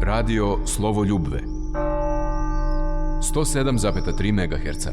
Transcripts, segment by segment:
Radio Slovoljubve 107,3 MHz.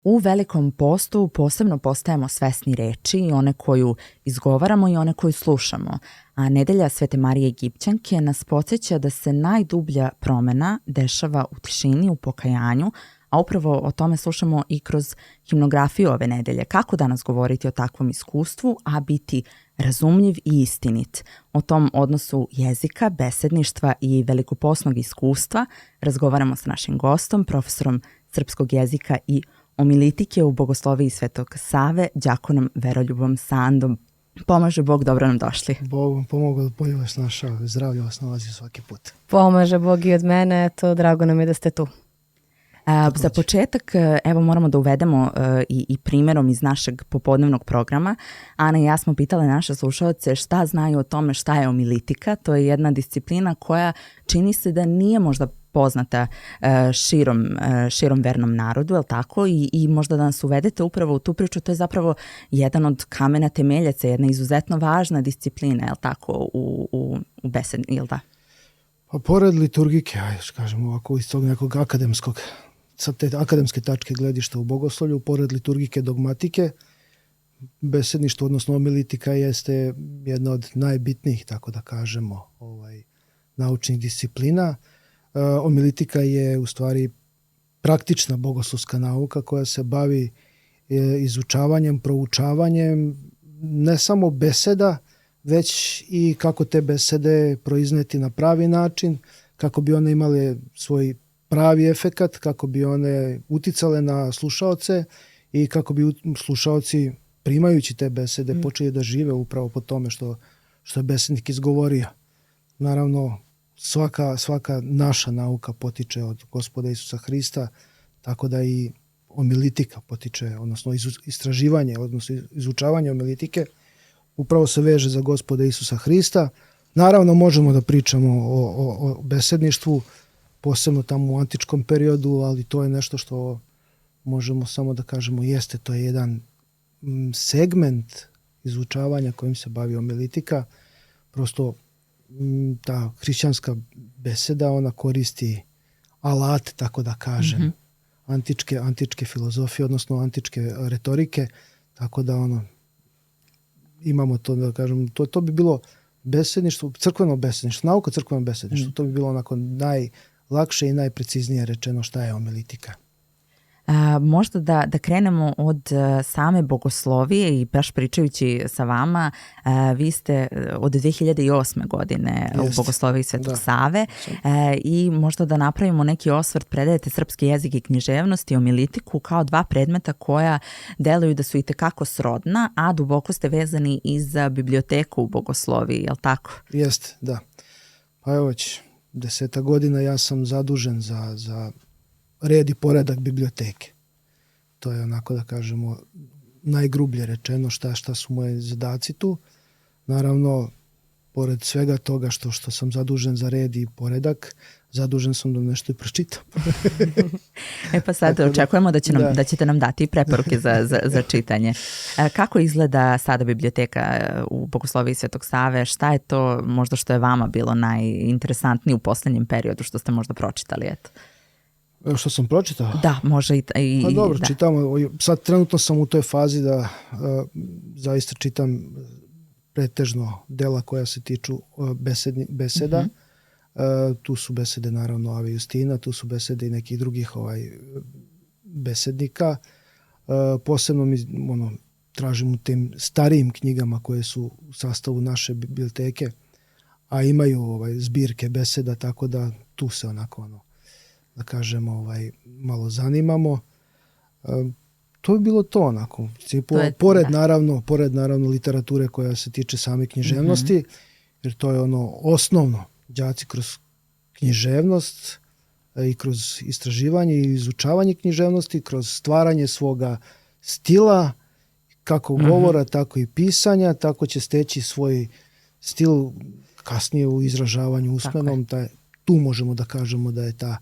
U Velikom postu posebno postajemo svesni reči, i one koju izgovaramo i one koju slušamo, a nedelja Svete Marije Egipćanke nas podsjeća da se najdublja promena dešava u tišini, u pokajanju, a upravo o tome slušamo i kroz himnografiju ove nedelje. Kako danas govoriti o takvom iskustvu, a biti razumljiv i istinit? O tom odnosu jezika, besedništva i velikoposnog iskustva razgovaramo s našim gostom, profesorom srpskog jezika i omilitike u Bogosloviji Svetog Save, đakonom Veroljubom Sandom. Pomaže Bog, dobro nam došli. Bog vam pomogao, bolje vas našao, zdravlje vas nalazi svaki put. Pomaže Bog i od mene, to drago nam je da ste tu. Za početak, evo moramo da uvedemo i primjerom iz našeg popodnevnog programa. Ana i ja smo pitale naše slušalce šta znaju o tome šta je omilitika. To je jedna disciplina koja čini se da nije možda poznata širom vernom narodu, je li tako? I možda da nas uvedete upravo u tu priču, to je zapravo jedan od kamena temeljaca, jedna izuzetno važna disciplina, je li tako, u besedni, je li da? Pa pored liturgike, kažemo ovako, iz tog nekog sa te akademske tačke gledišta u bogoslovlju, pored liturgike dogmatike, besedništvo, odnosno omilitika, jeste jedna od najbitnijih, tako da kažemo, naučnih disciplina. Omilitika je u stvari praktična bogoslovska nauka koja se bavi izučavanjem, proučavanjem ne samo beseda, već i kako te besede proizneti na pravi način, kako bi one imale svoj pravi efekat, kako bi one uticale na slušaoce i kako bi slušaoci, primajući te besede, počeli da žive upravo po tome što je besednik izgovorio. Naravno, svaka naša nauka potiče od Gospoda Isusa Hrista, tako da i omilitika potiče, odnosno istraživanje, odnosno izučavanje omilitike, upravo se veže za Gospoda Isusa Hrista. Naravno, možemo da pričamo o besedništvu, posebno tamo u antičkom periodu, ali to je nešto što možemo samo da kažemo jeste, to je jedan segment izučavanja kojim se bavi omilitika. Prosto ta hrišćanska beseda, ona koristi alat, tako da kažem, antičke filozofije, odnosno antičke retorike, tako da imamo to, da kažem, to bi bilo besedništvo, crkveno besedništvo, nauka crkveno besedništvo, to bi bilo onako najlakše i najpreciznije rečeno šta je omilitika. Možda da krenemo od same bogoslovije i baš pričajući sa vama, vi ste od 2008. godine u Bogosloviji Svetog Save i možda da napravimo neki osvrt, predajete srpski jezik i književnost i omilitiku kao dva predmeta koja deluju da su itekako srodna, a duboko ste vezani i za biblioteku u Bogosloviji, je li tako? Jeste, da. Pa evo već 10 godina ja sam zadužen za red i poredak biblioteke. To je onako da kažemo najgrublje rečeno šta su moje zadaci tu. Naravno, pored svega toga što sam zadužen za red i poredak, zadužen sam da nešto i pročitam. Pa sad očekujemo da ćete nam dati preporuke za čitanje. Kako izgleda sada biblioteka u Bogosloviji Svetog Save? Šta je to možda što je vama bilo najinteresantnije u poslednjem periodu što ste možda pročitali? Eto. Što sam pročitao? Da, može i pa dobro, da. Čitam. Sad trenutno sam u toj fazi da zaista čitam pretežno dela koja se tiču beseda. Tu su besede naravno Ave Justina, tu su besede i nekih drugih besednika. Posebno tražim u tim starijim knjigama koje su u sastavu naše biblioteke, a imaju zbirke beseda, tako da tu se onako da kažemo, malo zanimamo. To je bilo to onako. Pored naravno literature koja se tiče same književnosti, jer to je osnovno. Đaci kroz književnost i kroz istraživanje i izučavanje književnosti, kroz stvaranje svoga stila, kako govora, tako i pisanja, tako će steći svoj stil kasnije u izražavanju usmenom. Tu možemo da kažemo da je ta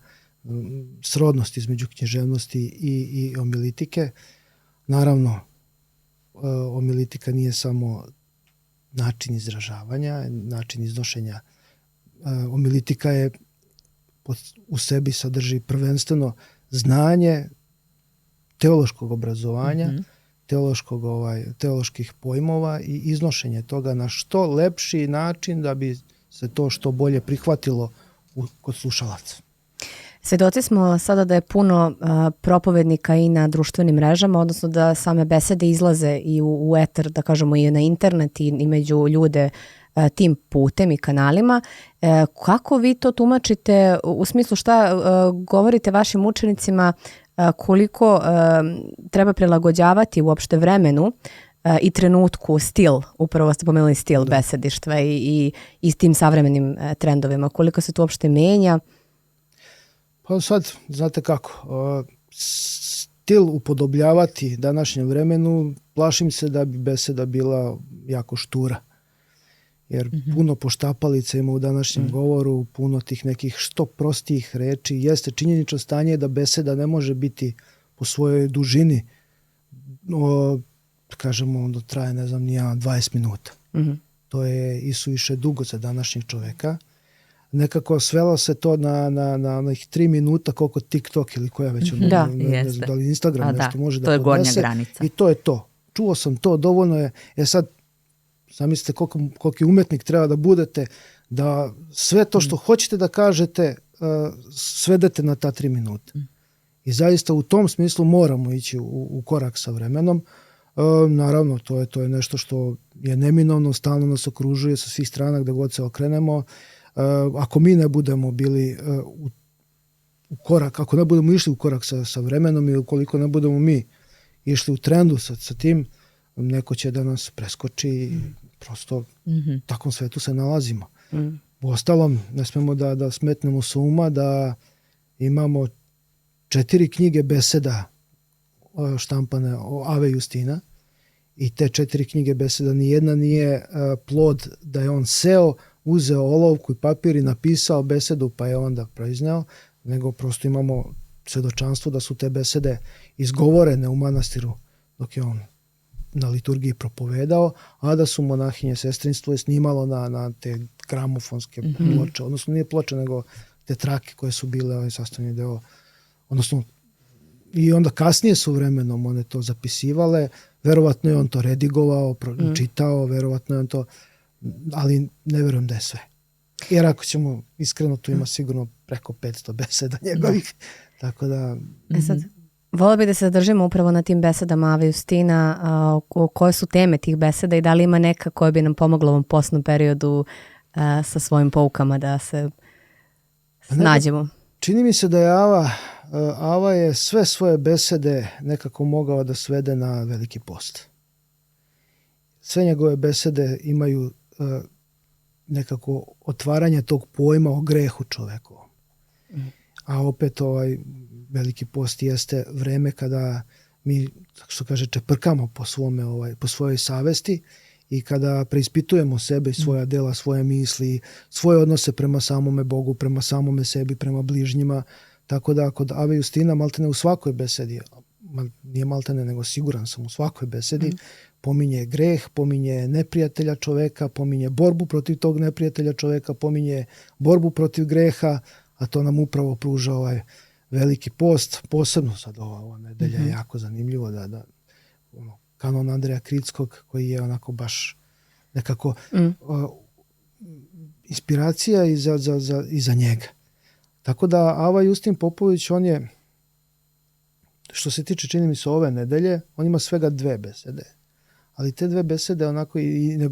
srodnost između književnosti i omilitike. Naravno, omilitika nije samo način izražavanja, način iznošenja. Homilitika je u sebi sadrži prvenstveno znanje teološkog obrazovanja, teoloških pojmova i iznošenje toga na što lepši način da bi se to što bolje prihvatilo kod slušalaca. Svedoci smo sada da je puno propovednika i na društvenim mrežama, odnosno da same besede izlaze i u eter, da kažemo i na internet i među ljude tim putem i kanalima. Kako vi to tumačite u smislu šta govorite vašim učenicima, koliko treba prilagođavati uopšte vremenu i trenutku stil, upravo ste pomenuli stil besedištva i s tim savremenim trendovima, koliko se to uopšte menja? Pa sad, znate kako, stil upodobljavati današnjem vremenu, plašim se da bi beseda bila jako štura. Jer puno poštapalica ima u današnjem govoru, puno tih nekih što prostijih reči. Jeste činjenično stanje da beseda ne može biti po svojoj dužini, kažemo, onda traje, ne znam, 20 minuta. To je isuviše dugo za današnjeg čoveka. Nekako svelo se to na onih 3 minuta koliko TikTok ili koja već ne znam da li Instagram nešto može da podnese. To je gornja granica. I to je to. Čuo sam to, dovoljno je. Sad, zamislite koliki umetnik treba da budete, da sve to što hoćete da kažete svedete na ta 3 minuta. I zaista u tom smislu moramo ići u korak sa vremenom. Naravno, to je nešto što je neminovno, stalno nas okružuje sa svih strana gde god se okrenemo. Ako mi ne budemo bili u korak, ako ne budemo išli u korak sa vremenom i ukoliko ne budemo mi išli u trendu sa tim, neko će da nas preskoči i prosto u takvom svetu se nalazimo. Uostalom, ne smemo da smetnemo sa uma da imamo 4 knjige beseda štampane o Ave Justina i te 4 knjige beseda nijedna nije plod da je on seo, uzeo olovku i papir i napisao besedu pa je onda proizneo, nego prosto imamo svedočanstvo da su te besede izgovorene u manastiru dok je on na liturgiji propovedao, a da su monahinje sestrinstvo je snimalo na te gramofonske ploče, odnosno nije ploče nego te trake koje su bile sastavni deo, odnosno i onda kasnije su vremenom one to zapisivale, verovatno je on to redigovao, čitao, verovatno je on to, ali ne verujem da je sve. Jer ako ćemo iskreno, tu ima sigurno preko 500 beseda njegovih. Tako da... Sad, volio bih da se zadržimo upravo na tim besedama Ave Justina, koje su teme tih beseda i da li ima neka koja bi nam pomogla u ovom postnom periodu sa svojim poukama da se nađemo. Čini mi se da je Ava je sve svoje besede nekako mogao da svede na Veliki post. Sve njegove besede imaju nekako otvaranje tog pojma o grehu čovekovom. A opet Veliki post jeste vreme kada mi, što kaže, čeprkamo po svojoj savesti i kada preispitujemo sebe i svoja dela, svoje misli, svoje odnose prema samome Bogu, prema samome sebi, prema bližnjima. Tako da kod Ave Justina maltene u svakoj besedi, nije maltene nego siguran sam u svakoj besedi, pominje greh, pominje neprijatelja čoveka, pominje borbu protiv tog neprijatelja čoveka, pominje borbu protiv greha, a to nam upravo pruža Veliki post, posebno sad ova nedelja je jako zanimljivo da kanon Andreja Kritskog koji je onako baš nekako inspiracija i za njega. Tako da Ava Justin Popović, on je, što se tiče, čini mi se, ove nedelje, on ima svega 2 besede. Ali te 2 besede onako i ne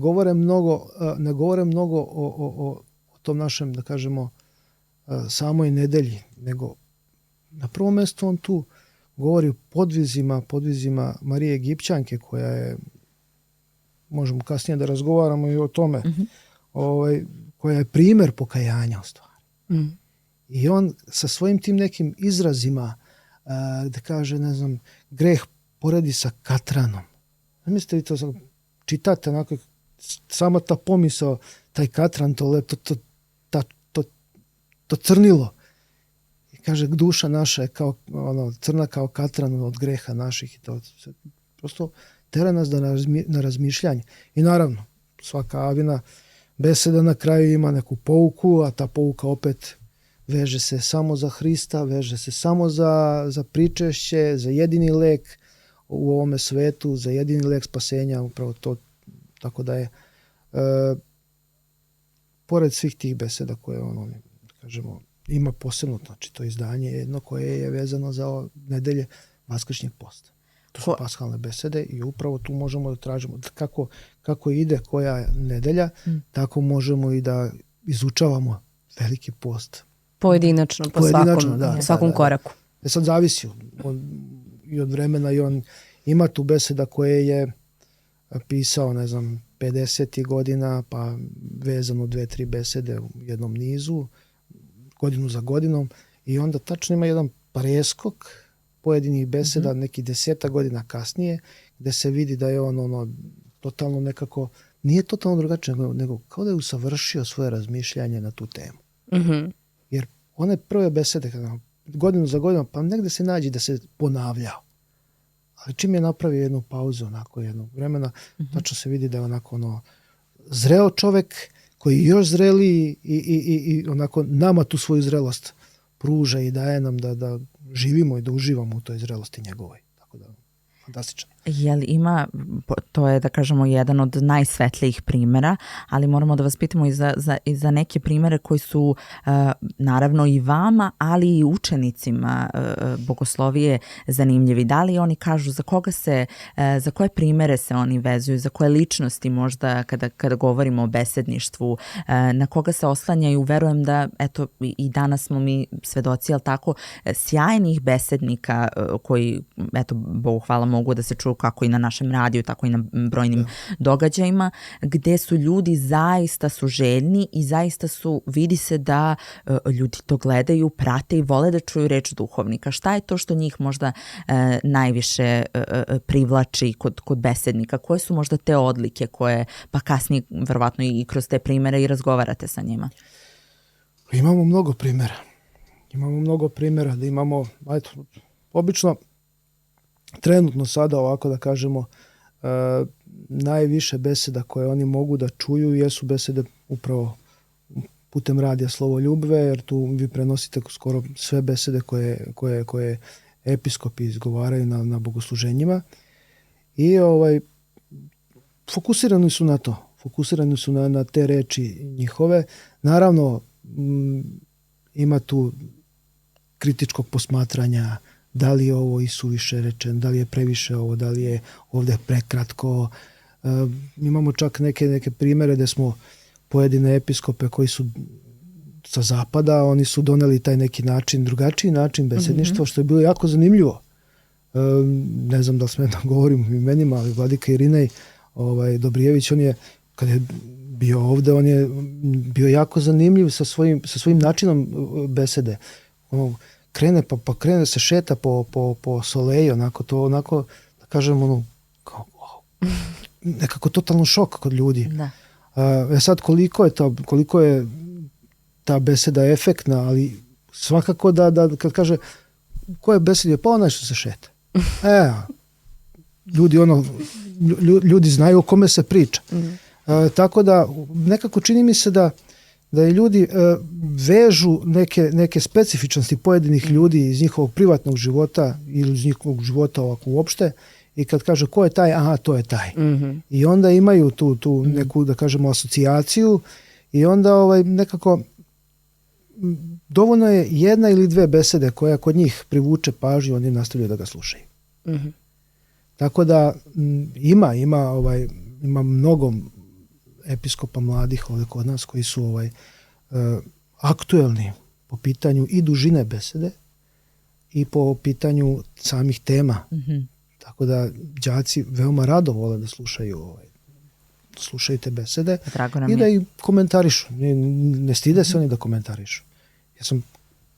govore mnogo o tom našem, da kažemo, samoj nedelji, nego na prvom mjestu on tu govori o podvizima Marije Egipćanke, koja je, možemo kasnije da razgovaramo i o tome, koja je primjer pokajanja u stvari. I on sa svojim tim nekim izrazima, da kaže, ne znam, greh poredi sa katranom. Mislite vi to, čitate onako, samo ta pomisao, taj katran, to crnilo. I kaže, duša naša je kao, crna kao katran od greha naših. I to prosto tera nas na razmišljanje. I naravno, svaka Avina beseda na kraju ima neku pouku, a ta pouka opet veže se samo za Hrista, veže se samo za pričešće, za jedini lek u ovome svetu, za jedini lek spasenja, upravo to. Tako da je, pored svih tih beseda koje kažemo, ima posebno, znači to izdanje jedno koje je vezano za nedelje Vaskršnjeg posta. To su pashalne besede i upravo tu možemo da tražimo kako ide koja nedelja, tako možemo i da izučavamo Veliki post. Pojedinačno, po svakom koraku. Sad zavisi i od vremena i on ima tu beseda koje je pisao, 50. godina, pa vezano 2-3 besede u jednom nizu, godinu za godinom, i onda tačno ima jedan preskok pojedinih beseda, neki 10 godina kasnije, gde se vidi da je on totalno nekako, nije totalno drugačije, nego kao da je usavršio svoje razmišljanje na tu temu. Jer one prve besede, godinu za godinom, pa negde se nađe da se ponavljao. Ali čim je napravio jednu pauzu, onako jednog vremena, tačno se vidi da je onako zreo čovek koji još zreliji i onako nama tu svoju zrelost pruža i daje nam da živimo i da uživamo u toj zrelosti njegovoj. Tako da, fantastično. Jel ima, to je da kažemo jedan od najsvetlijih primjera, ali moramo da vas pitamo i za neke primjere koji su naravno i vama, ali i učenicima bogoslovije zanimljivi. Da li oni kažu za koje primjere se oni vezuju, za koje ličnosti možda kada govorimo o besedništvu, na koga se oslanjaju? Verujem da eto i danas smo mi svedoci, ali tako, sjajnih besednika koji, eto, Bogu hvala, mogu da se čuju kako i na našem radiju, tako i na brojnim događajima, gde su ljudi zaista su željni i zaista vidi se da ljudi to gledaju, prate i vole da čuju reč duhovnika. Šta je to što njih možda najviše privlači kod besednika? Koje su možda te odlike koje, pa kasnije verovatno i kroz te primere i razgovarate sa njima? Imamo mnogo primjera da imamo, obično trenutno sada, ovako da kažemo, najviše beseda koje oni mogu da čuju jesu besede upravo putem radija Slovo Ljubve, jer tu vi prenosite skoro sve besede koje episkopi izgovaraju na bogosluženjima i fokusirani su na to, fokusirani su na te reči njihove. Naravno, ima tu kritičkog posmatranja, da li je ovo i suviše rečen, da li je previše ovo, da li je ovdje prekratko. Imamo čak neke primjere gde smo pojedine episkope koji su sa zapada, oni su doneli taj neki način, drugačiji način besedništva, što je bilo jako zanimljivo. Ne znam da li smem da govorim o imenima, ali vladika Irinej Dobrijević, on je, kad je bio ovde, on je bio jako zanimljiv sa svojim načinom besede. Krene pa krene se šeta po soleju, onako da kažem, nekako totalno šok kod ljudi. Sad koliko je ta beseda efektna, ali svakako da kad kaže ko je besed, pa onaj što se šeta. Ljudi znaju o kome se priča. Tako da nekako čini mi se da i ljudi vežu neke specifičnosti pojedinih ljudi iz njihovog privatnog života ili iz njihovog života ovako uopšte, i kad kaže ko je taj, aha, to je taj. I onda imaju tu neku, da kažemo, asocijaciju i onda nekako dovoljno je jedna ili dve besede koja kod njih privuče pažnju, oni nastavljaju da ga slušaju. Tako da ima mnogo episkopa mladih ovdje kod nas koji su aktuelni po pitanju i dužine besede i po pitanju samih tema. Tako da đaci veoma rado vole da slušaju te besede i da ih komentarišu. Ne stide se oni da komentarišu. Ja sam,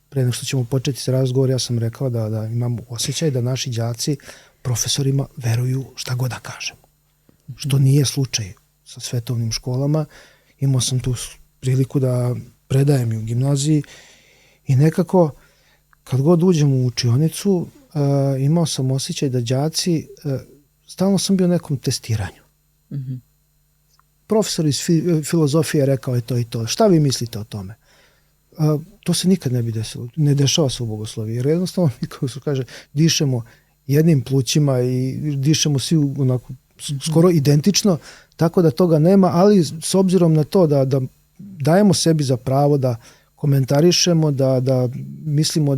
pre nego što ćemo početi sa razgovor, ja sam rekao da imam osjećaj da naši đaci profesorima veruju šta god da kažemo. Što nije slučaj sa svetovnim školama. Imao sam tu priliku da predajem i u gimnaziji i nekako kad god uđem u učionicu imao sam osjećaj da đaci, stalno sam bio u nekom testiranju. profesor iz filozofije rekao je to i to. Šta vi mislite o tome? To se nikad ne bi desilo. Ne dešava se u bogosloviji. Jer jednostavno, kako se kaže, dišemo jednim plućima i dišemo svi onako skoro identično, tako da toga nema, ali s obzirom na to da dajemo sebi za pravo da komentarišemo, da mislimo,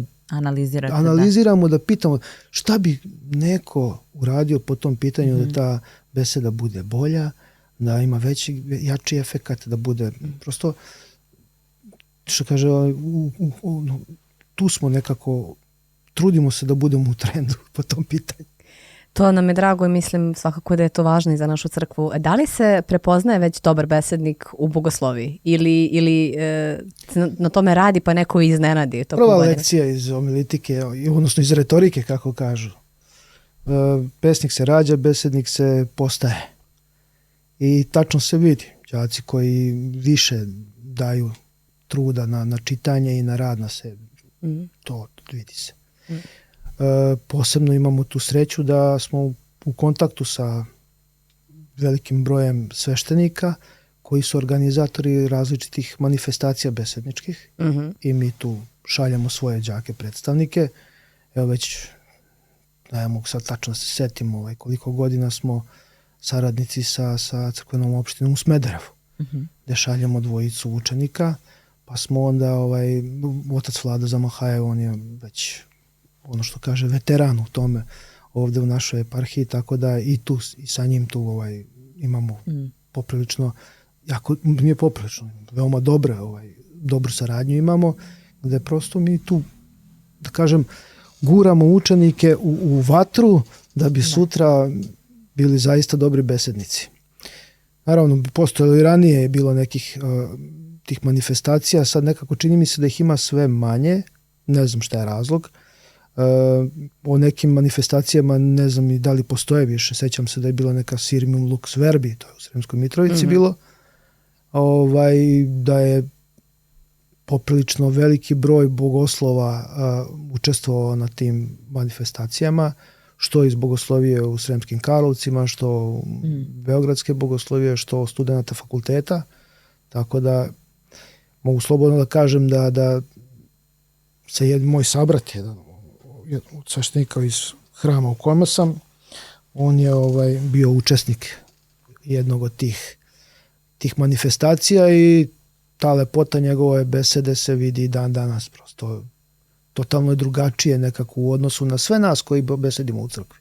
analiziramo, da pitamo šta bi neko uradio po tom pitanju da ta beseda bude bolja, da ima jači efekat, da bude prosto, što kaže, tu smo nekako, trudimo se da budemo u trendu po tom pitanju. To nam je drago i mislim svakako da je to važno i za našu crkvu. Da li se prepoznaje već dobar besednik u bogosloviji ili na tome radi pa neko iznenadi? Prva lekcija iz homilitike, odnosno iz retorike, kako kažu. Pesnik se rađa, besednik se postaje. I tačno se vidi. Đaci koji više daju truda na čitanje i na rad na sebi. To vidi se. Posebno imamo tu sreću da smo u kontaktu sa velikim brojem sveštenika koji su organizatori različitih manifestacija besedničkih i mi tu šaljemo svoje đake predstavnike. Evo već, ne mogu sad tačno se setim koliko godina smo saradnici sa crkvenom opštinom u Smederevu, gde šaljemo 2 učenika, pa smo onda otac Vlada Zamahajev, on je već ono što kaže veteran u tome ovde u našoj eparhiji, tako da i tu i sa njim tu imamo poprilično, jako nije poprilično, veoma dobru saradnju imamo, gde prosto mi tu, da kažem, guramo učenike u vatru da bi sutra bili zaista dobri besednici. Naravno, postojalo i ranije je bilo nekih tih manifestacija, sad nekako čini mi se da ih ima sve manje, ne znam šta je razlog. O nekim manifestacijama ne znam i da li postoje više. Sećam se da je bila neka Sirmium Lux Verbi, to je u Sremskoj Mitrovici bilo, da je poprilično veliki broj bogoslova učestvovao na tim manifestacijama, što iz bogoslovije u Sremskim Karlovcima, što beogradske bogoslovije, što studenata fakulteta, tako da mogu slobodno da kažem da se moj sabrat jedan od sveštenika iz hrama u kome sam, on je bio učesnik jednog od tih manifestacija i ta lepota njegove besede se vidi dan danas, prosto totalno je drugačije nekako u odnosu na sve nas koji besedimo u crkvi.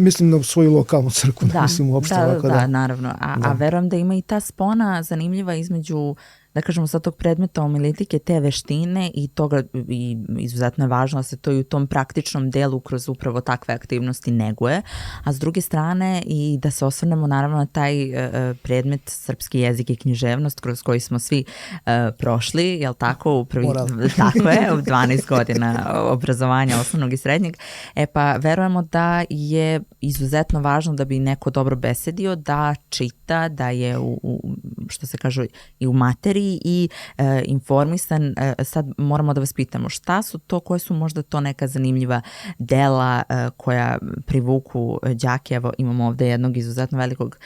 Mislim na svoju lokalnu crkvu, ne mislim uopšte ovako. Da, naravno. A verujem da ima i ta spona zanimljiva između, da kažemo sad, tog predmeta homilitike, te veštine i toga, i izuzetno je važno da se to i u tom praktičnom delu kroz upravo takve aktivnosti neguje, a s druge strane i da se osvrnemo naravno na taj predmet srpski jezik i književnost kroz koji smo svi prošli, jel tako, tako je, u 12 godina obrazovanja osnovnog i srednjeg. Pa verujemo da je izuzetno važno da bi neko dobro besedio, da čita, da je što se kaže i u materiji i informisan. Sad moramo da vas pitamo šta su to, koje su možda to neka zanimljiva dela koja privuku đake. Evo imamo ovde jednog izuzetno velikog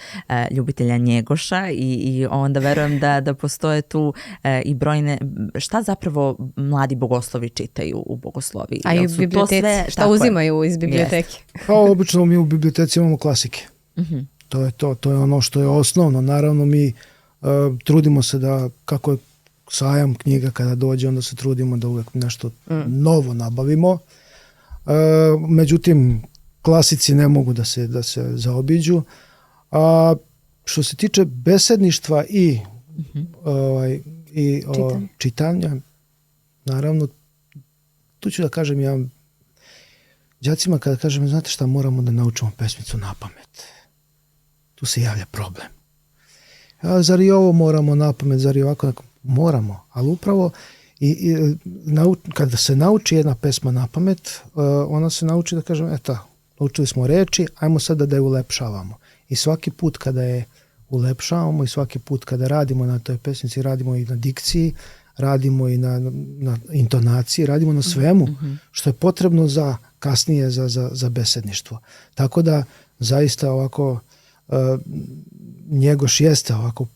ljubitelja Njegoša i onda verujem da postoje tu i brojne, šta zapravo mladi bogoslovi čitaju u bogosloviji? A i u biblioteci, šta uzimaju iz biblioteke? Pa obično mi u biblioteci imamo klasike. To je ono što je osnovno. Naravno mi trudimo se da, kako je sajam knjiga kada dođe, onda se trudimo da uvek nešto novo nabavimo. Međutim, klasici ne mogu da se zaobiđu. A što se tiče besedništva i čitanja, naravno, tu ću da kažem ja đacima kada kažem, znate šta, moramo da naučimo pesmicu na pamet. Tu se javlja problem. Zar i ovo moramo na pamet, zar i ovako? Moramo, ali upravo kada se nauči jedna pesma na pamet, ona se nauči da kažem, naučili smo reči, ajmo sada da je ulepšavamo. I svaki put kada je ulepšavamo i svaki put kada radimo na toj pesmici, radimo i na dikciji, radimo i na intonaciji, radimo na svemu što je potrebno za kasnije za besedništvo. Tako da zaista ovako Njegoš jeste ovako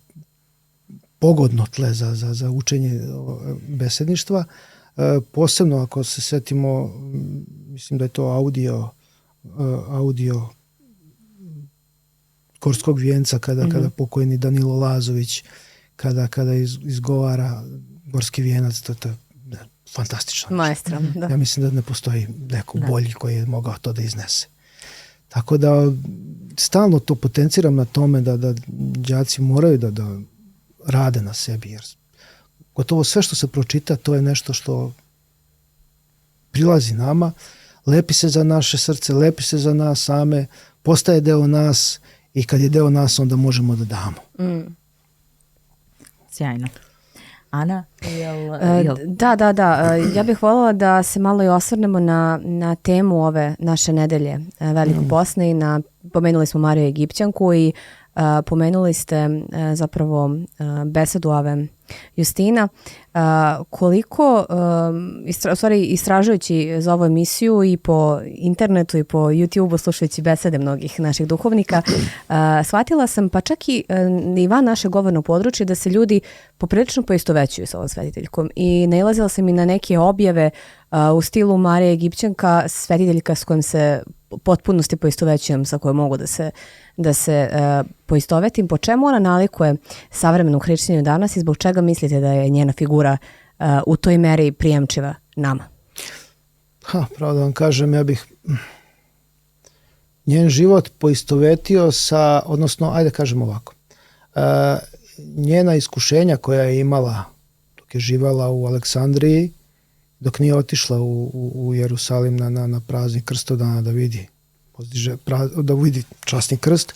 pogodno tle za učenje besedništva. Posebno ako se setimo, mislim da je to audio Gorskog vijenca kada pokojni Danilo Lazović kada izgovara Gorski vijenac, to je fantastično. Maestro, da. Ja mislim da ne postoji neko bolji koji je mogao to da iznese. Tako da stalno to potenciram na tome da đaci moraju da rade na sebi, jer gotovo sve što se pročita to je nešto što prilazi nama, lepi se za naše srce, lepi se za nas same, postaje deo nas i kad je deo nas onda možemo da damo. Sjajno. Ana? Da. Ja bih voljela da se malo i osvrnemo na temu ove naše nedelje Velikog posta i pomenuli smo Mariju Egipćanku i pomenuli ste zapravo besedu Ave Justina. Koliko, istražujući za ovu emisiju i po internetu i po YouTube-u, slušajući besede mnogih naših duhovnika, shvatila sam, pa čak i van naše govorno područje, da se ljudi poprilično poistovećuju sa ovom svetiteljkom. I nailazila sam i na neke objave u stilu Marija Egipćanka, svetiteljka s kojom se potpunosti poistovećujem, sa kojom mogu da se poistovetim. Po čemu ona nalikuje savremenom hrišćaninu danas i zbog čega mislite da je njena figura u toj meri prijemčiva nama? Pravo da vam kažem, ja bih njen život poistovetio sa, odnosno, ajde kažem ovako, njena iskušenja koja je imala dok je živala u Aleksandriji, dok nije otišla u Jerusalim na praznik krstodana da vidi časni krst.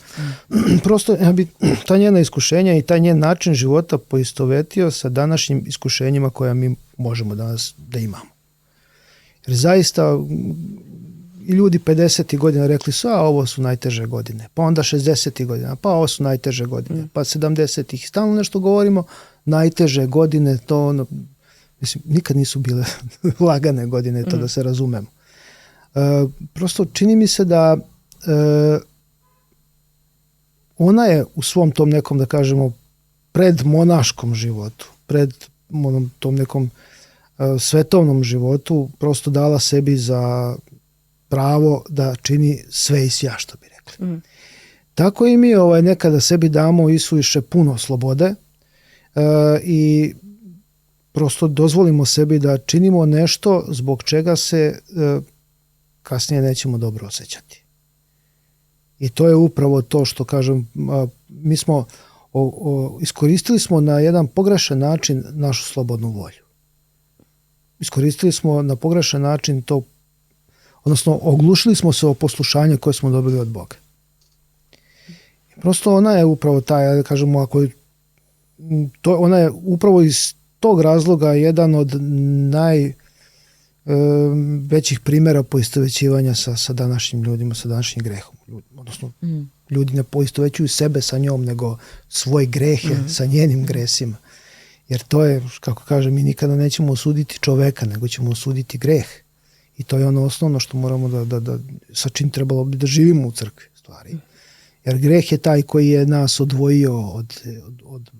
Prosto ja bi ta njena iskušenja i taj njen način života poistovetio sa današnjim iskušenjima koja mi možemo danas da imamo. Jer zaista i ljudi 50. godina rekli su, ovo su najteže godine, pa onda 60. godina, pa ovo su najteže godine, pa 70. Stalno nešto govorimo, najteže godine, to ono, mislim, nikad nisu bile lagane godine, to da se razumemo. Prosto čini mi se da ona je u svom tom nekom, da kažemo, predmonaškom životu, pred tom nekom svetovnom životu prosto dala sebi za pravo da čini sve i svja, što bi rekli. Tako i mi nekada sebi damo isuviše puno slobode i prosto dozvolimo sebi da činimo nešto zbog čega se kasnije nećemo dobro osjećati. I to je upravo to što kažem, mi smo iskoristili smo na jedan pogrešan način našu slobodnu volju. Iskoristili smo na pogrešan način to, odnosno oglušili smo se o poslušanje koje smo dobili od Boga. I prosto ona je upravo taj, da kažemo, ona je upravo iz tog razloga jedan od najvećih primjera poistovećivanja sa današnjim ljudima, sa današnjim grehom. Odnosno, ljudi ne poistovećuju sebe sa njom, nego svoje grehe sa njenim gresima. Jer to je, kako kažem, mi nikada nećemo osuditi čoveka, nego ćemo osuditi greh. I to je ono osnovno što moramo da sa čim trebalo bi da živimo u crkvi, stvari. Jer greh je taj koji je nas odvojio od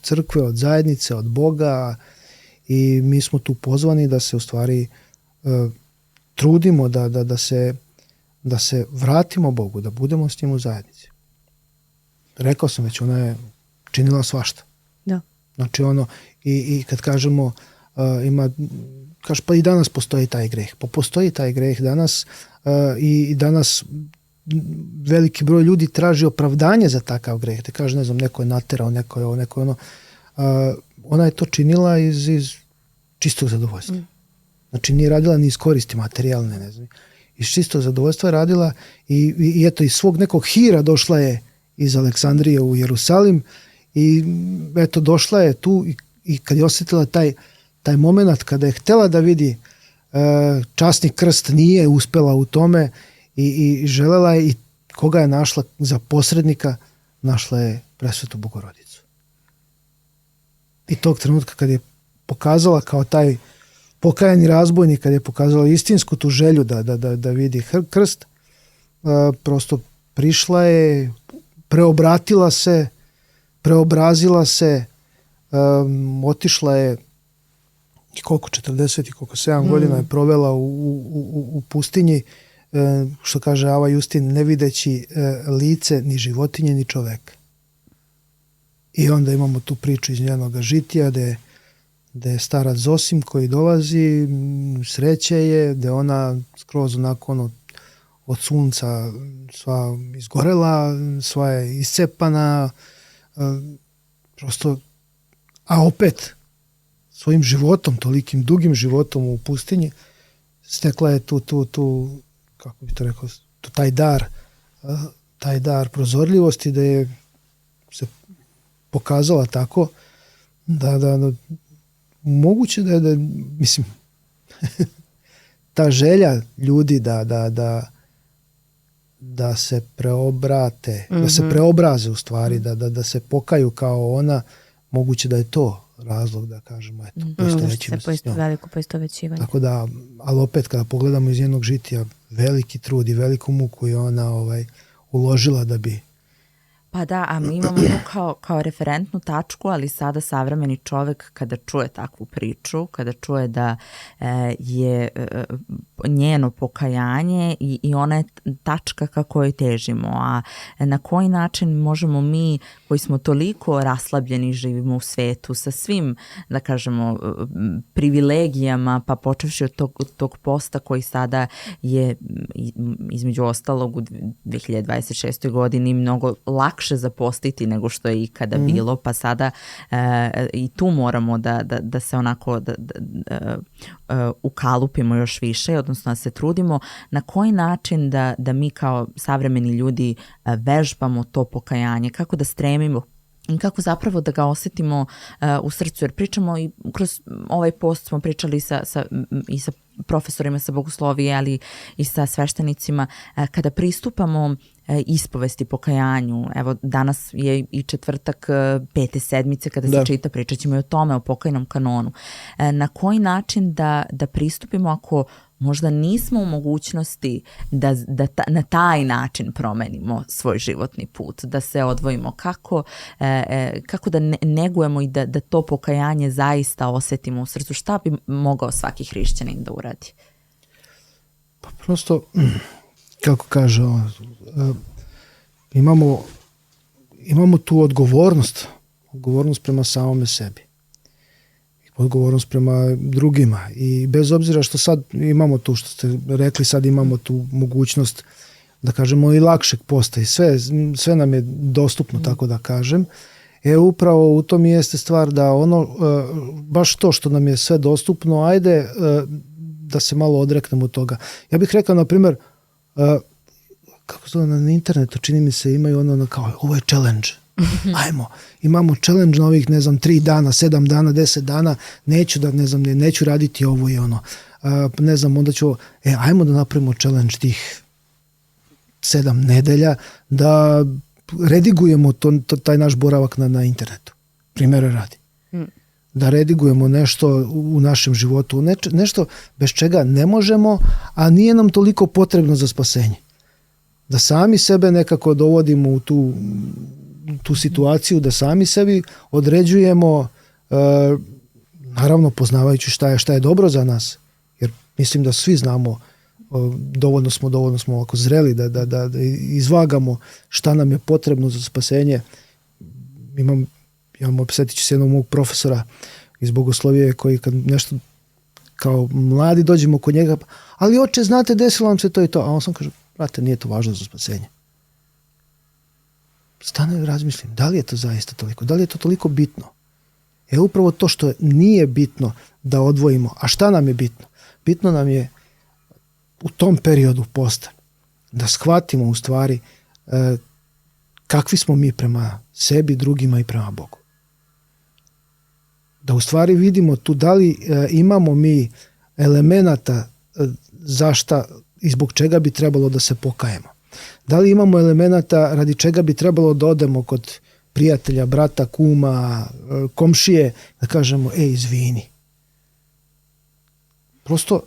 crkve, od zajednice, od Boga, i mi smo tu pozvani da se u stvari trudimo da se vratimo Bogu, da budemo s njim u zajednici. Rekao sam već, ona je činila svašta. Da. Znači i kad kažemo pa i danas postoji taj greh. Pa postoji taj greh danas i danas veliki broj ljudi traži opravdanje za takav greh. Te kaže, ne znam, neko je naterao, neko je ovo, neko je ono. Ona je to činila iz čistog zadovoljstva. Znači nije radila ni iz koristi materijalne, ne znam. Iz čistog zadovoljstva je radila i eto, iz svog nekog hira došla je iz Aleksandrije u Jerusalim i eto, došla je tu i kad je osjetila taj moment kada je htjela da vidi časni krst, nije uspela u tome i želela je, i koga je našla za posrednika, našla je Presvetu Bogorodicu. I tog trenutka kad je pokazala kao taj pokajani razbojnik, kad je pokazala istinsku tu želju da vidi krst, prosto prišla je, preobratila se preobrazila se, otišla je koliko 40 i koliko 7 godina je provela u pustinji, što kaže Ava Justin, ne videći lice ni životinje ni čoveka. I onda imamo tu priču iz njenog žitija da je starac Zosim koji dolazi, sreće je, da je ona skroz onako od sunca sva izgorela, sva je iscepana, prosto, a opet svojim životom, tolikim dugim životom u pustinji, stekla je tu kako bi to rekao, taj dar prozorljivosti, da je se pokazala tako da moguće da mislim ta želja ljudi da se preobrate, da se preobraze u stvari, da se pokaju kao ona, moguće da je to razlog da kažemo, eto, veliko poistovećivanje. Tako da, ali opet kada pogledamo iz njenog žitija, veliki trud i veliku muku je ona uložila da bi... Pa da, a mi imamo to kao referentnu tačku, ali sada savremeni čovek kada čuje takvu priču, kada čuje da je njeno pokajanje i ona je tačka ka kojoj težimo, a na koji način možemo mi koji smo toliko raslabljeni, živimo u svetu sa svim, da kažemo, privilegijama, pa počevši od tog posta koji sada je između ostalog u 2026. godini mnogo lakše zapostiti nego što je ikada bilo, pa sada i tu moramo da se onako ukalupimo još više, odnosno da se trudimo na koji način da mi kao savremeni ljudi vežbamo to pokajanje, kako da stremimo i kako zapravo da ga osjetimo u srcu, jer pričamo i kroz ovaj post smo pričali i sa profesorima sa bogoslovije, ali i sa sveštenicima, kada pristupamo ispovesti pokajanju. Evo, danas je i četvrtak 5. sedmice kada se čita, pričat ćemo i o tome, o pokajnom kanonu. Na koji način da pristupimo ako možda nismo u mogućnosti da na taj način promenimo svoj životni put, da se odvojimo, kako da negujemo i da to pokajanje zaista osjetimo u srcu. Šta bi mogao svaki hrišćanin da uradi? Pa prosto, kako kaže, imamo tu odgovornost prema samome sebi, odgovornost prema drugima, i bez obzira što sad imamo tu, što ste rekli, sad imamo tu mogućnost, da kažemo, i lakšeg posta i sve nam je dostupno, tako da kažem. Upravo u tom jeste stvar da baš to što nam je sve dostupno, ajde da se malo odreknemo toga. Ja bih rekao, na primjer, kako se na internetu, čini mi se, imaju kao, ovo je challenge. Ajmo, imamo challenge na ovih, 3 dana, 7 dana, 10 dana, neću raditi ovo i ono. Onda ću, ajmo da napravimo challenge tih 7 nedelja, da redigujemo taj naš boravak na internetu. Primjera radi. Da redigujemo nešto u našem životu, nešto bez čega ne možemo, a nije nam toliko potrebno za spasenje. Da sami sebe nekako dovodimo u tu situaciju, da sami sebi određujemo, naravno poznavajući šta je dobro za nas, jer mislim da svi znamo, dovoljno smo ovako zreli da izvagamo šta nam je potrebno za spasenje. Sjetit ću se jednog mog profesora iz bogoslovije koji kad nešto kao mladi dođemo kod njega, ali oče, znate, desilo nam se to i to, a on sam kaže, brate, nije to važno za spasenje. Stane i razmislim, da li je to zaista toliko, da li je to toliko bitno? Upravo to što nije bitno da odvojimo. A šta nam je bitno? Bitno nam je u tom periodu posta da shvatimo u stvari kakvi smo mi prema sebi, drugima i prema Bogu. Da u stvari vidimo tu da li imamo mi elemenata zašta i zbog čega bi trebalo da se pokajemo. Da li imamo elemenata radi čega bi trebalo da odemo kod prijatelja, brata, kuma, komšije, da kažemo, izvini. Prosto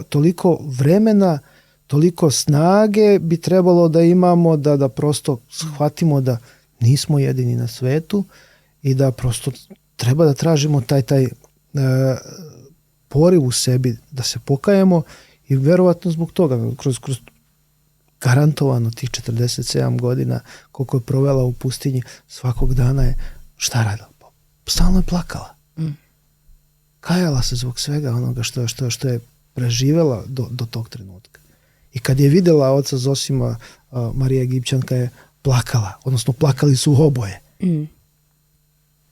toliko vremena, toliko snage bi trebalo da imamo da prosto shvatimo da nismo jedini na svetu i da prosto treba da tražimo taj poriv u sebi da se pokajemo i verovatno zbog toga kroz garantovano tih 47 godina koliko je provela u pustinji, svakog dana je šta radila? Stalno je plakala. Kajala se zbog svega onoga što je preživela do tog trenutka. I kad je videla oca Zosima, Marija Egipćanka je plakala, odnosno plakali su oboje.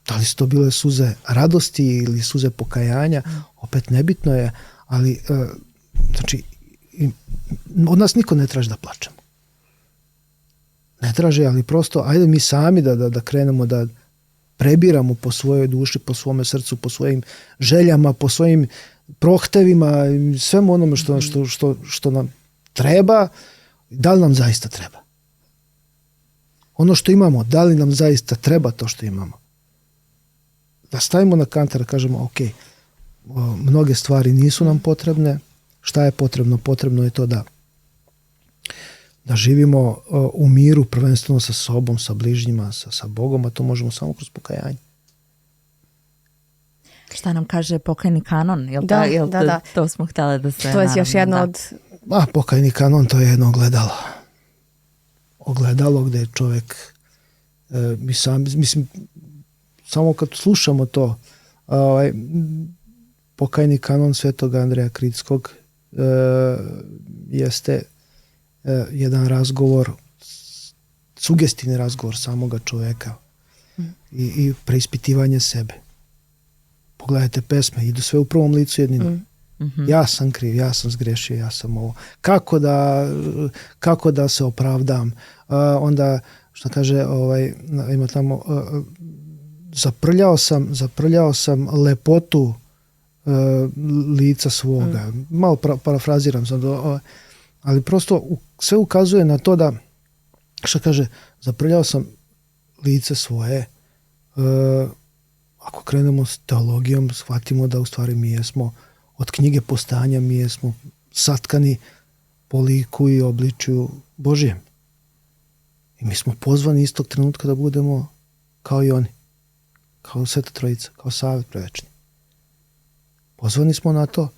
Da li su to bile suze radosti ili suze pokajanja, opet nebitno je, ali znači od nas niko ne traži da plačemo. Ne traži, ali prosto ajde mi sami da krenemo da prebiramo po svojoj duši, po svome srcu, po svojim željama, po svojim prohtevima, svemu onome što nam treba, da li nam zaista treba. Ono što imamo, da li nam zaista treba to što imamo. Da stavimo na kantar, da kažemo, ok, mnoge stvari nisu nam potrebne, šta je potrebno? Potrebno je to da živimo u miru, prvenstveno sa sobom, sa bližnjima, sa Bogom, a to možemo samo kroz pokajanje. Šta nam kaže pokajni kanon? Da. To smo htjeli da se... To je još jedno od... Pokajni kanon, to je jedno ogledalo. Ogledalo gde je čovjek mislim, samo kad slušamo to, pokajni kanon Svetog Andreja Kritskog jeste jedan razgovor, sugestivni razgovor samoga čovjeka i preispitivanje sebe. Pogledajte pesme, idu sve u prvom licu jednine. Ja sam kriv, ja sam zgrešio, ja sam ovo. Kako da se opravdam? Onda, što kaže, ima tamo, zaprljao sam lepotu lica svoga. Malo parafraziram sad, ali prosto sve ukazuje na to da, što kaže, zaprljao sam lice svoje. Ako krenemo s teologijom, shvatimo da u stvari mi jesmo od knjige Postanja, mi jesmo satkani po liku i obličju Božijem. I mi smo pozvani istog trenutka da budemo kao i oni. Kao Sveta Trojica, kao Savet Prevečni. Pozvani smo na to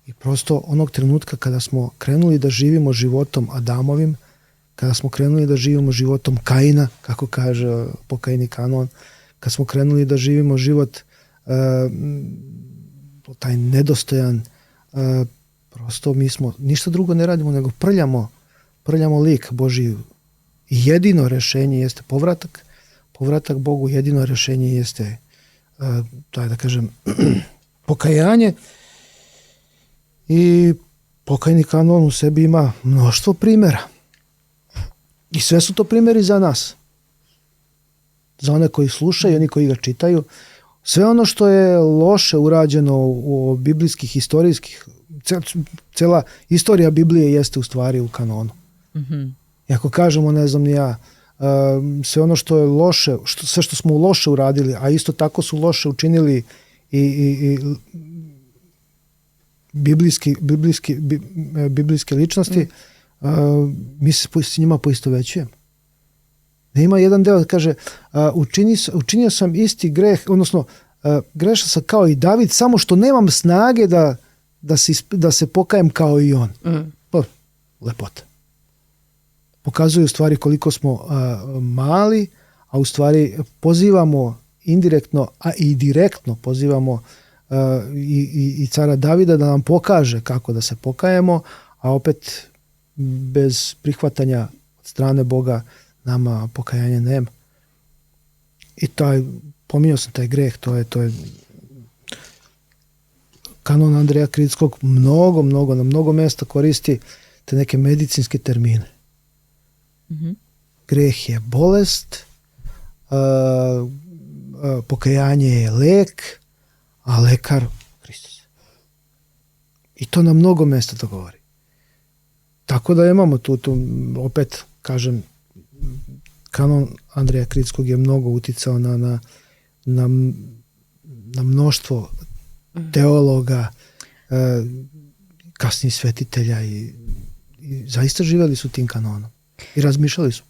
i prosto onog trenutka kada smo krenuli da živimo životom Adamovim, kada smo krenuli da živimo životom Kaina, kako kaže pokajni kanon, kad smo krenuli da živimo život taj nedostojan, prosto mi smo ništa drugo ne radimo nego prljamo lik Božji. I jedino rješenje jeste povratak Bogu, jedino rješenje jeste da kažem pokajanje. I pokajni kanon u sebi ima mnoštvo primjera. I sve su to primjeri za nas. Za one koji slušaju, oni koji ga čitaju. Sve ono što je loše urađeno u biblijskih, historijskih, cela istorija Biblije jeste u stvari u kanonu. I ako kažemo, ne znam ni ja, sve ono što je loše, sve što smo loše uradili, a isto tako su loše učinili i biblijske ličnosti, mi se s njima poistovećujemo. Ne ima jedan deo da kaže učinio sam isti greh, odnosno grešao sam kao i David, samo što nemam snage da se pokajem kao i on. Lepota. Pokazuje u stvari koliko smo mali, a u stvari pozivamo indirektno, a i direktno pozivamo i cara Davida da nam pokaže kako da se pokajemo, a opet bez prihvatanja od strane Boga nama pokajanje nema. I pominjao sam taj greh, to je kanon Andreja Kritskog na mnogo mjesta koristi te neke medicinske termine. Greh je bolest, pokajanje je lek, a lekar Hristos. I to na mnogo mjesta to govori. Tako da imamo tu opet kažem, kanon Andreja Kritskog je mnogo uticao na mnoštvo teologa, kasnijih svetitelja i zaista živjeli su tim kanonom i razmišljali su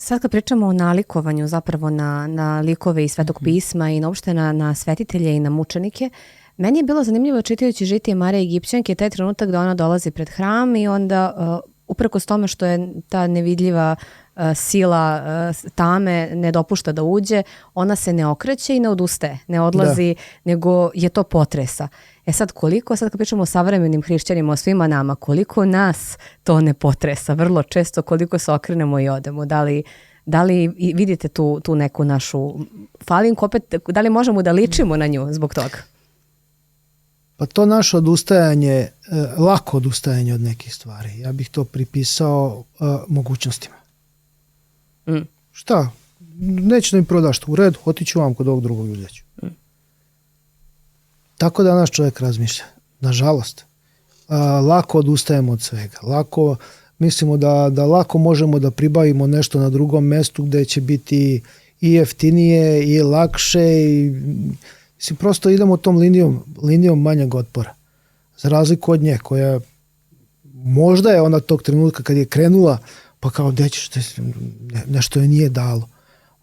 Sad kad pričamo o nalikovanju zapravo na likove iz Svetog pisma i uopšte na svetitelje i na mučenike, meni je bilo zanimljivo čitajući žitije Marije Egipćanke taj trenutak da ona dolazi pred hram i onda uprkos tome što je ta nevidljiva sila tame ne dopušta da uđe, ona se ne okreće i ne odustaje, ne odlazi, nego je to potresa. Sad kad pričamo o savremenim hrišćanima, o svima nama, koliko nas to ne potresa, vrlo često koliko se okrenemo i odemo, da li vidite tu neku našu falinku, opet, da li možemo da ličimo na nju zbog toga? Pa to naše odustajanje, lako odustajanje od nekih stvari, ja bih to pripisao mogućnostima. Šta? Neće da mi prodaš to, u redu, otiću vam kod ovog drugog uzeti. Tako da naš čovjek razmišlja. Nažalost, lako odustajemo od svega. Lako mislimo da lako možemo da pribavimo nešto na drugom mestu gde će biti i jeftinije i lakše. Mislim, prosto idemo tom linijom manjeg otpora. Za razliku od nje koja možda je ona tog trenutka kad je krenula pa kao dećeš, nešto je nije dalo.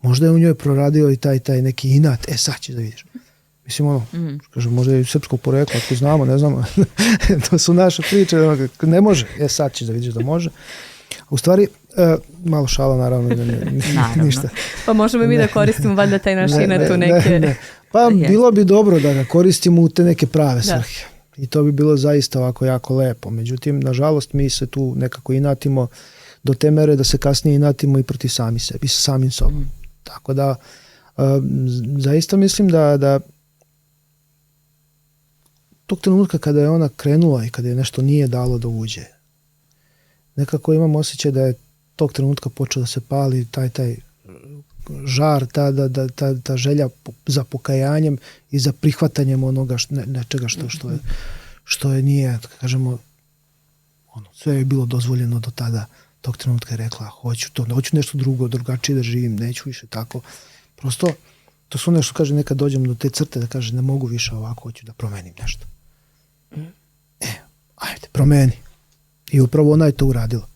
Možda je u njoj proradio i taj neki inat. Sad ćeš da vidiš. Mislim, kažem, možda je srpskog porekla, ako znamo, ne znamo. To su naše priče, ne može. Sad ćeš da vidiš da može. U stvari, malo šala, naravno. Ništa. Pa možemo mi da koristimo valjda taj naš inat u neke... Ne. Pa bilo bi dobro da ga koristimo u te neke prave svrhe. I to bi bilo zaista ovako jako lepo. Međutim, nažalost, mi se tu nekako inatimo do te mere da se kasnije inatimo i protiv sami sebi, sa samim sobom. Tako da, zaista mislim da tog trenutka kada je ona krenula i kada je nešto nije dalo da uđe, nekako imam osjećaj da je tog trenutka počeo da se pali taj žar, ta želja za pokajanjem i za prihvatanjem onoga nečega što je nije, kažemo, sve je bilo dozvoljeno do tada. Tog trenutka je rekla, hoću nešto drugo, drugačije da živim, neću više tako. Prosto, to su nešto, kaže, nekad dođem do te crte da kaže, ne mogu više ovako, hoću da promenim nešto. Ajde, promeni. I upravo ona je to uradila.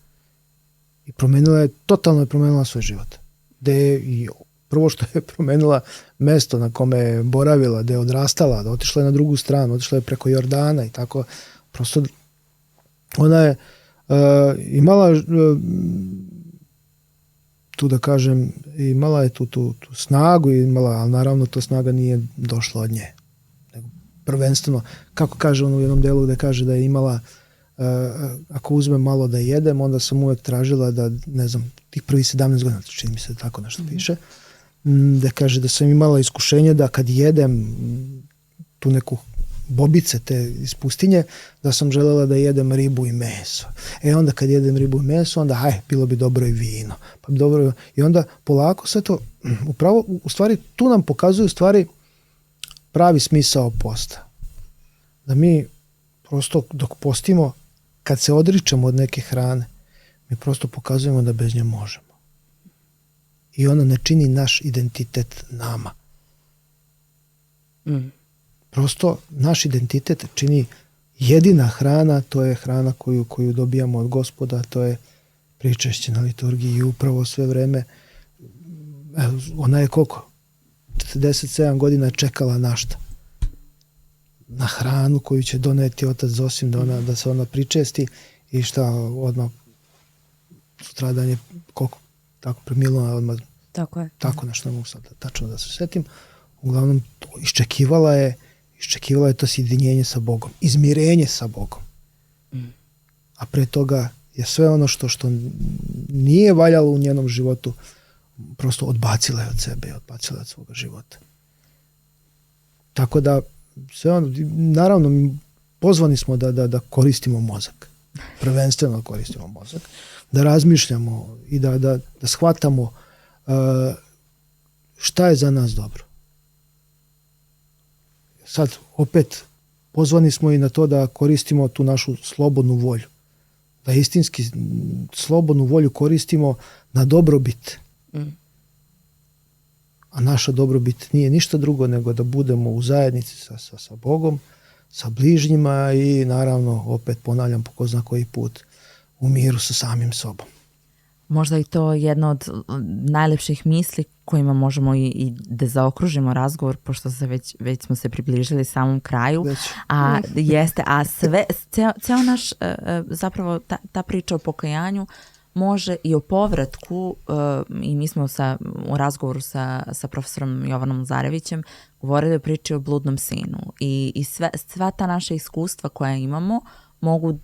I totalno je promenila svoj život. Prvo što je promenila mesto na kome je boravila, gde je odrastala, da otišla je na drugu stranu, otišla je preko Jordana i tako. Prosto, ona je imala tu da kažem, imala je tu snagu, ali naravno ta snaga nije došla od nje. Prvenstveno, kako kaže on u jednom delu gde kaže da je imala, ako uzmem malo da jedem, onda sam uvek tražila da, ne znam, tih prvih 17 godina, čini mi se tako nešto piše, da kaže da sam imala iskušenje da kad jedem tu neku bobice te iz pustinje, da sam želela da jedem ribu i meso. Onda kad jedem ribu i meso, onda bilo bi dobro i vino. Pa bi dobro, i onda polako sve to, upravo, u stvari, tu nam pokazuju u stvari pravi smisao posta. Da mi prosto dok postimo, kad se odričemo od neke hrane, mi prosto pokazujemo da bez nje možemo. I ona ne čini naš identitet nama. Prosto naš identitet čini jedina hrana, to je hrana koju dobijamo od Gospoda, to je pričešće na liturgiji i upravo sve vreme, ona je koliko? 47 godina je čekala na šta? Na hranu koju će doneti otac Zosim da se ona pričesti i šta odmah sutradan je koliko tako preminula odmah. Tako je. Tako nešto ne mogu sad tačno da se setim. Uglavnom iščekivala je to sjedinjenje sa Bogom, izmirenje sa Bogom. A pre toga je sve ono što nije valjalo u njenom životu prosto odbacila je od sebe, odbacila je od svoga života. Tako da sve ono, naravno pozvani smo da koristimo mozak. Prvenstveno koristimo mozak, da razmišljamo i da shvatamo šta je za nas dobro. Sad, opet, pozvani smo i na to da koristimo tu našu slobodnu volju. Da istinski slobodnu volju koristimo na dobrobit. A naša dobrobit nije ništa drugo nego da budemo u zajednici sa Bogom, sa bližnjima i naravno, opet ponavljam po ko zna koji put, u miru sa samim sobom. Možda i to jedna od najlepših misli kojima možemo i da zaokružimo razgovor, pošto već smo se približili samom kraju. A ceo naš, zapravo ta priča o pokajanju može i o povratku, i mi smo u razgovoru sa profesorom Jovanom Lazarevićem govorili o priči o bludnom sinu i sva ta naša iskustva koja imamo mogu,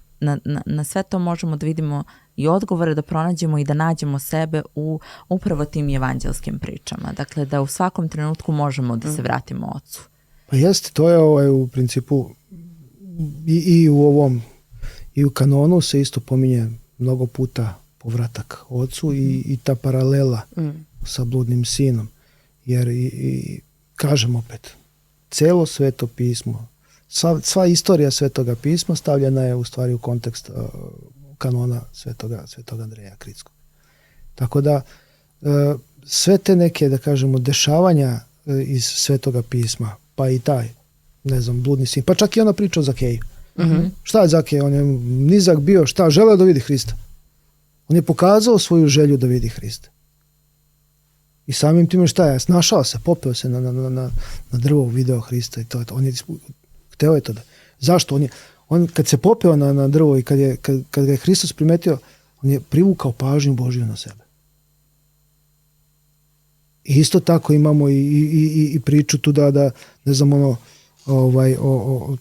na sve to možemo da vidimo i odgovore, da pronađemo i da nađemo sebe u upravo tim evanđelskim pričama. Dakle, da u svakom trenutku možemo da se vratimo Ocu. Pa jeste, to je u principu i u ovom, i u kanonu se isto pominje mnogo puta povratak Ocu i ta paralela sa bludnim sinom. Jer i kažem opet, celo Sveto pismo, sva istorija Svetoga pisma stavljena je u stvari u kontekst kanona Svetoga Andreja Kritskog. Tako da sve te neke, da kažemo, dešavanja iz Svetoga pisma, pa i taj, ne znam, bludni sin, pa čak i ona priča o Zakeju. Šta je Zakej? On je nizak bio, šta? Želeo da vidi Hrista. On je pokazao svoju želju da vidi Hrista. I samim time šta je? Snašao se, popeo se na drvo, video Hrista i to. On je hteo je to da. Zašto? On kad se popeo na drvo i kad ga je Hristos primetio, on je privukao pažnju Božju na sebe. I isto tako imamo i priču tu da ne znam, o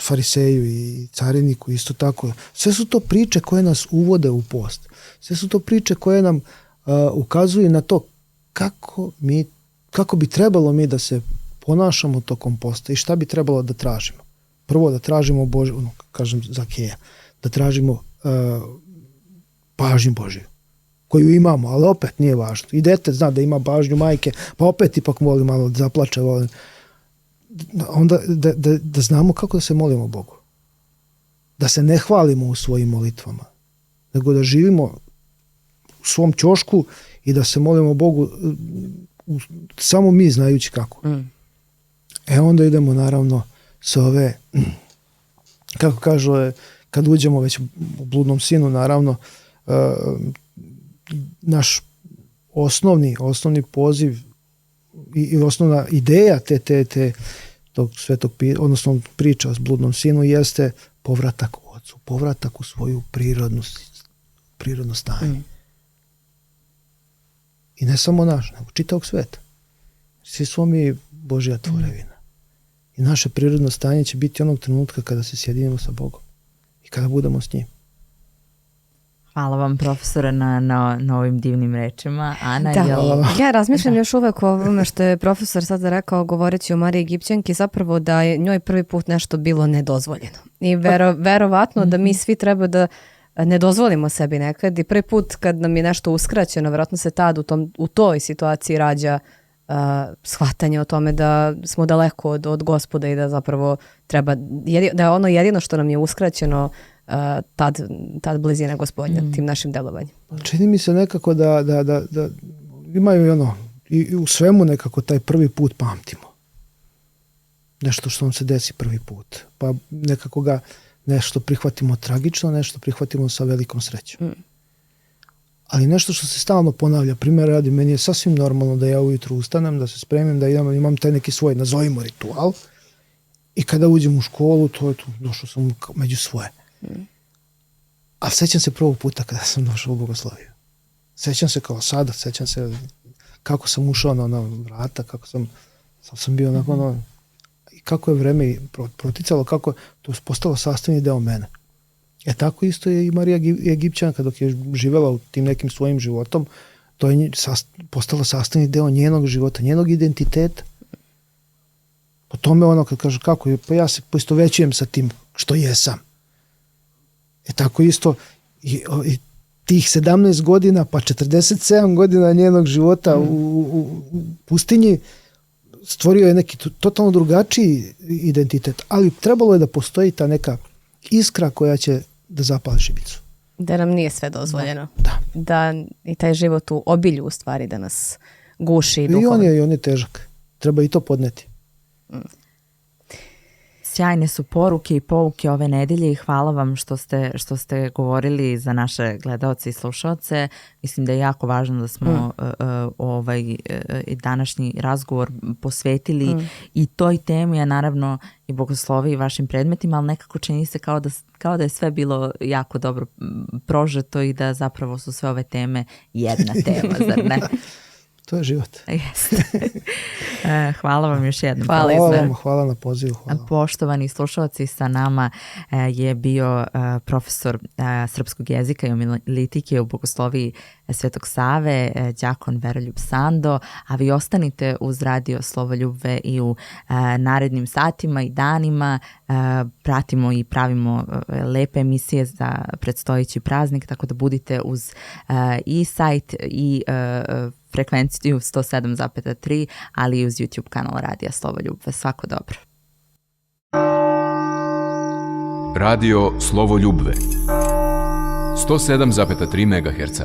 fariseju i cariniku, isto tako. Sve su to priče koje nas uvode u post. Sve su to priče koje nam ukazuju na to kako bi trebalo mi da se ponašamo tokom posta i šta bi trebalo da tražimo. Prvo da tražimo kažem Zakeja, da tražimo pažnju Božju, koju imamo, ali opet nije važno. I dete zna da ima pažnju majke, pa opet ipak voli malo da zaplače, onda da znamo kako da se molimo Bogu. Da se ne hvalimo u svojim molitvama, nego da živimo u svom ćošku i da se molimo Bogu samo mi znajući kako. Onda idemo naravno sa ove, kako kažu, kad uđemo već u bludnom sinu, naravno naš osnovni poziv i osnovna ideja tog svetog, odnosno priča o bludnom sinu jeste povratak Ocu, povratak u svoju prirodno stanje. I ne samo naš, nego čitavog sveta. Svi smo mi Božja tvorevina. I naše prirodno stanje će biti onog trenutka kada se sjedinimo sa Bogom i kada budemo s njim. Hvala vam, profesore, na ovim divnim rečima. Ana, ja razmišljam još uvek o ovome što je profesor sada rekao, govoreći o Mariji Egipćanki, zapravo da je njoj prvi put nešto bilo nedozvoljeno. I verovatno da mi svi treba da ne dozvolimo sebi nekad. I prvi put kad nam je nešto uskraćeno, verovatno se tad u toj situaciji rađa shvatanje o tome da smo daleko od Gospoda i da zapravo treba, da je ono jedino što nam je uskraćeno tad blizina Gospodnja, tim našim delovanjem. Čini mi se nekako da imaju i u svemu nekako taj prvi put pamtimo. Nešto što nam se desi prvi put. Pa nekako ga nešto prihvatimo tragično, nešto prihvatimo sa velikom srećom. Ali nešto što se stalno ponavlja, primjer radi, meni je sasvim normalno da ja ujutru ustanem, da se spremim, da imam taj neki svoj, nazovimo, ritual. I kada uđem u školu, došao sam među svoje. A sećam se prvog puta kada sam došao u Bogosloviju. Sećam se kao sada, sećam se kako sam ušao na vrata, kako sam bio onako, i kako je vreme proticalo, kako je to postalo sastavni deo mene. Tako isto je i Marija Egipćanka dok je živela u tim nekim svojim životom, to je postalo sastavni deo njenog života, njenog identiteta. Po tome kad kaže kako je, pa ja se poistovećujem sa tim što jesam. Tako isto i tih 17 godina pa 47 godina njenog života u pustinji stvorio je neki totalno drugačiji identitet, ali trebalo je da postoji ta neka iskra koja će da zapali šibicu. Da nam nije sve dozvoljeno. Da i taj život u obilju u stvari da nas guši duhovno. I on je težak. Treba i to podneti. Sjajne su poruke i pouke ove nedelje i hvala vam što ste govorili za naše gledaoce i slušaoce. Mislim da je jako važno da smo današnji razgovor posvetili i toj temi, a naravno i bogoslovi i vašim predmetima, ali nekako čini se kao da je sve bilo jako dobro prožeto i da zapravo su sve ove teme jedna tema, zar ne? To je život. Jeste. Hvala vam još jednom. Hvala na pozivu. Poštovani slušalci, sa nama je bio profesor srpskog jezika i homiletike u bogosloviji Svetog Save, đakon Veroljub Sando, a vi ostanite uz radio Slovo Ljubve i u narednim satima i danima. Pratimo i pravimo lepe emisije za predstojeći praznik, tako da budite uz i sajt i frekvenciju 107,3, ali i uz YouTube kanal Radija Slovo Ljubve. Svako dobro. Radio Slovo Ljubve 107,3 MHz.